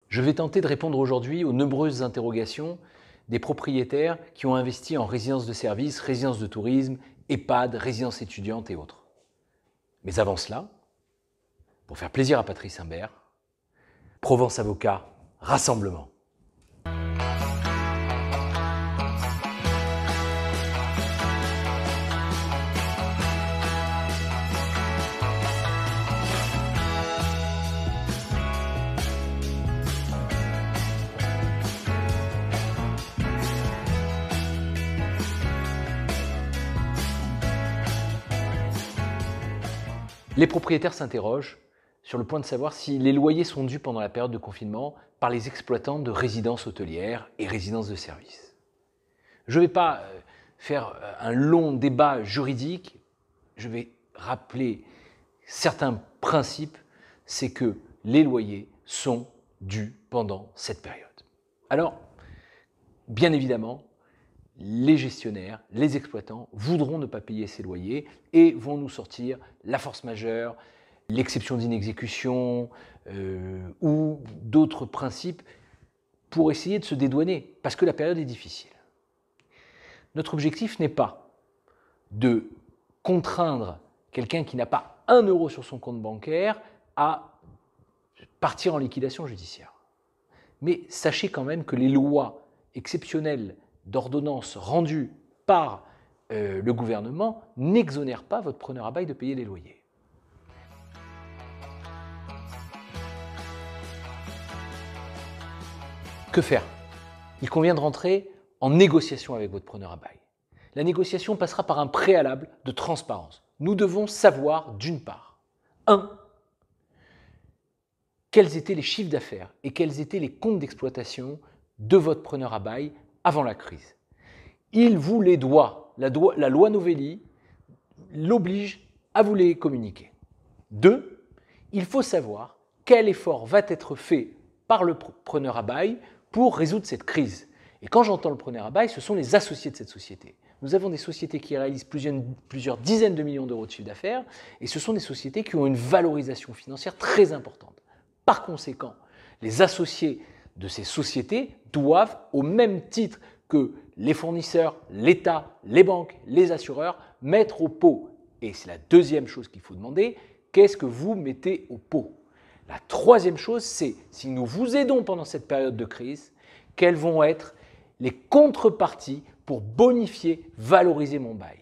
Je vais tenter de répondre aujourd'hui aux nombreuses interrogations des propriétaires qui ont investi en résidence de service, résidence de tourisme, EHPAD, résidence étudiante et autres. Mais avant cela, pour faire plaisir à Patrice Imbert, Provence Avocat, rassemblement. Les propriétaires s'interrogent sur le point de savoir si les loyers sont dus pendant la période de confinement par les exploitants de résidences hôtelières et résidences de services. Je ne vais pas faire un long débat juridique, je vais rappeler certains principes, c'est que les loyers sont dus pendant cette période. Alors, bien évidemment, les gestionnaires, les exploitants voudront ne pas payer ces loyers et vont nous sortir la force majeure, l'exception d'inexécution ou d'autres principes pour essayer de se dédouaner, parce que la période est difficile. Notre objectif n'est pas de contraindre quelqu'un qui n'a pas 1 euro sur son compte bancaire à partir en liquidation judiciaire. Mais sachez quand même que les lois exceptionnelles d'ordonnances rendues par le gouvernement n'exonèrent pas votre preneur à bail de payer les loyers. Que faire? Il convient de rentrer en négociation avec votre preneur à bail. La négociation passera par un préalable de transparence. Nous devons savoir, d'une part, 1. Quels étaient les chiffres d'affaires et quels étaient les comptes d'exploitation de votre preneur à bail avant la crise. Il vous les doit. La loi Novelli l'oblige à vous les communiquer. 2. Il faut savoir quel effort va être fait par le preneur à bail pour résoudre cette crise. Et quand j'entends le preneur à bail, ce sont les associés de cette société. Nous avons des sociétés qui réalisent plusieurs dizaines de millions d'euros de chiffre d'affaires et ce sont des sociétés qui ont une valorisation financière très importante. Par conséquent, les associés de ces sociétés doivent, au même titre que les fournisseurs, l'État, les banques, les assureurs, mettre au pot. Et c'est la deuxième chose qu'il faut demander, qu'est-ce que vous mettez au pot? La troisième chose, c'est, si nous vous aidons pendant cette période de crise, quelles vont être les contreparties pour bonifier, valoriser mon bail?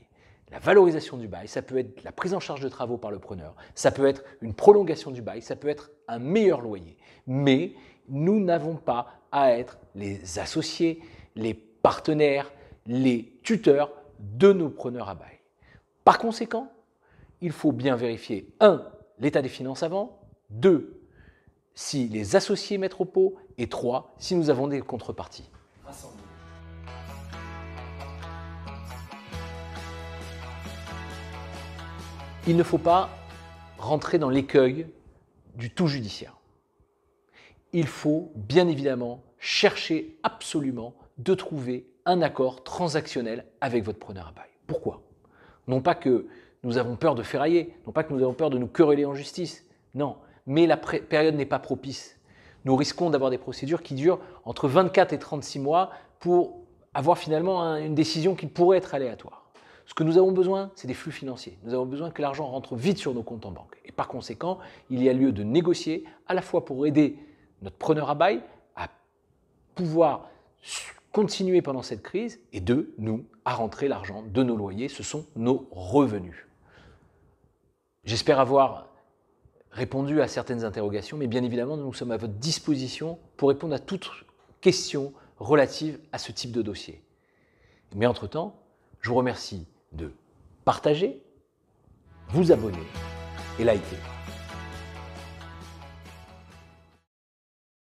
La valorisation du bail, ça peut être la prise en charge de travaux par le preneur, ça peut être une prolongation du bail, ça peut être un meilleur loyer. Mais nous n'avons pas à être les associés, les partenaires, les tuteurs de nos preneurs à bail. Par conséquent, il faut bien vérifier 1. L'état des finances avant, 2. si les associés mettent au pot et 3. si nous avons des contreparties. Il ne faut pas rentrer dans l'écueil du tout judiciaire. Il faut bien évidemment chercher absolument de trouver un accord transactionnel avec votre preneur à bail. Pourquoi? Non pas que nous avons peur de ferrailler, non pas que nous avons peur de nous quereller en justice, non, mais la période n'est pas propice. Nous risquons d'avoir des procédures qui durent entre 24 et 36 mois pour avoir finalement une décision qui pourrait être aléatoire. Ce que nous avons besoin, c'est des flux financiers. Nous avons besoin que l'argent rentre vite sur nos comptes en banque. Et par conséquent, il y a lieu de négocier à la fois pour aider notre preneur à bail à pouvoir continuer pendant cette crise et 2, nous, à rentrer l'argent de nos loyers. Ce sont nos revenus. J'espère avoir répondu à certaines interrogations, mais bien évidemment, nous sommes à votre disposition pour répondre à toute question relative à ce type de dossier. Mais entre-temps, je vous remercie de partager, vous abonner et liker.